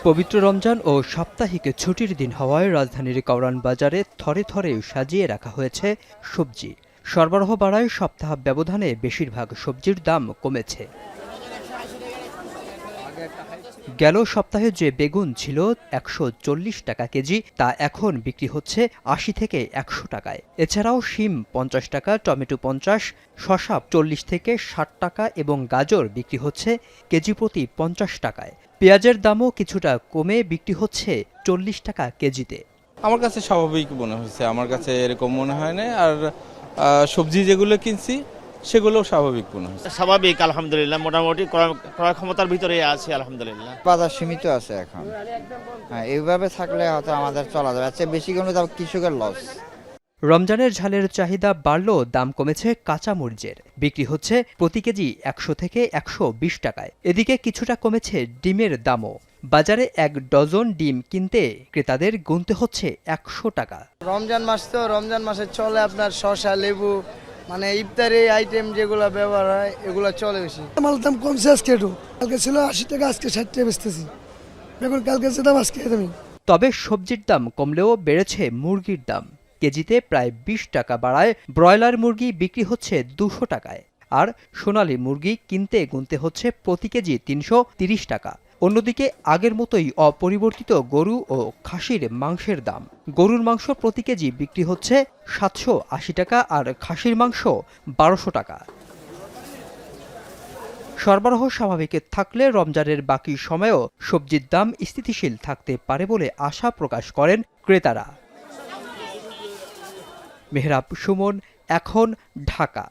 পবিত্র রমজান ও সাপ্তাহিক ছুটির দিন হওয়ায় রাজধানীর কাউরান বাজারে থরে থরে সাজিয়ে রাখা হয়েছে সবজি। সরবরাহ বাড়ায় সপ্তাহ ব্যবধানে বেশিরভাগ সবজির দাম কমেছে। গেল সপ্তাহে যে বেগুন ছিল ১৪০ টাকা কেজি, তা এখন বিক্রি হচ্ছে ৮০ থেকে ১০০ টাকায়। এছাড়াও শিম ৫০ টাকা, টমেটো ৫০, শসা ৪০ থেকে ৬০ টাকা এবং গাজর বিক্রি হচ্ছে কেজি প্রতি ৫০ টাকায়। পেঁয়াজের দামও কিছুটা কমে বিক্রি হচ্ছে ৪০ টাকা কেজিতে। আমার কাছে স্বাভাবিক মনে হয়েছে, আমার কাছে এরকম মনে হয় না। আর সবজি যেগুলো কিনছি সেগুলোও স্বাভাবিক মনে হয়েছে। স্বাভাবিক আলহামদুলিল্লাহ, মোটামুটি ক্রয় ক্ষমতার ভিতরে আছে আলহামদুলিল্লাহ। বাজার সীমিত আছে এখন। হ্যাঁ, এইভাবে থাকলে হয়তো আমাদের চলা যাবে। আচ্ছা, বেশি কোনো দাম কৃষকের লস। রমজানের ঝালের চাহিদা বাড়লেও দাম কমেছে কাঁচামরিচের। বিক্রি হচ্ছে প্রতি কেজি ১০০ থেকে ১২০ টাকায়। এদিকে কিছুটা কমেছে ডিমের দামও। বাজারে ১ ডজন ডিম কিনতে ক্রেতাদের গুনতে হচ্ছে ১০০ টাকা। রমজান মাস তো, রমজান মাসে চলে আপনার শসা, লেবু, মানে ইফতারি আইটেম যেগুলো ব্যবহার হয় এগুলো চলে বেশি। মালের দাম কমছে আজকে একটু, কালকে ছিল ৮০ টাকা, আজকে ৬০ টাকা বেচতেছি। বেগুন কালকে দাম, আজকে দামি। তবে সবজির দাম কমলেও বেড়েছে মুরগির দাম। কেজিতে প্রায় ২০ টাকা বাড়ায় ব্রয়লার মুরগি বিক্রি হচ্ছে ২০০ টাকায়। আর সোনালী মুরগি কিনতে গুনতে হচ্ছে প্রতি কেজি ৩৩০ টাকা। অন্যদিকে আগের মতোই অপরিবর্তিত গরু ও খাসির মাংসের দাম। গরুর মাংস প্রতি কেজি বিক্রি হচ্ছে ৭৮০ টাকা আর খাসির মাংস ১২০০ টাকা। সরবরাহ স্বাভাবিক থাকলে রমজানের বাকি সময়েও সবজির দাম স্থিতিশীল থাকতে পারে বলে আশা প্রকাশ করেন ক্রেতারা। মেহরাব সুমন, এখন, ঢাকা।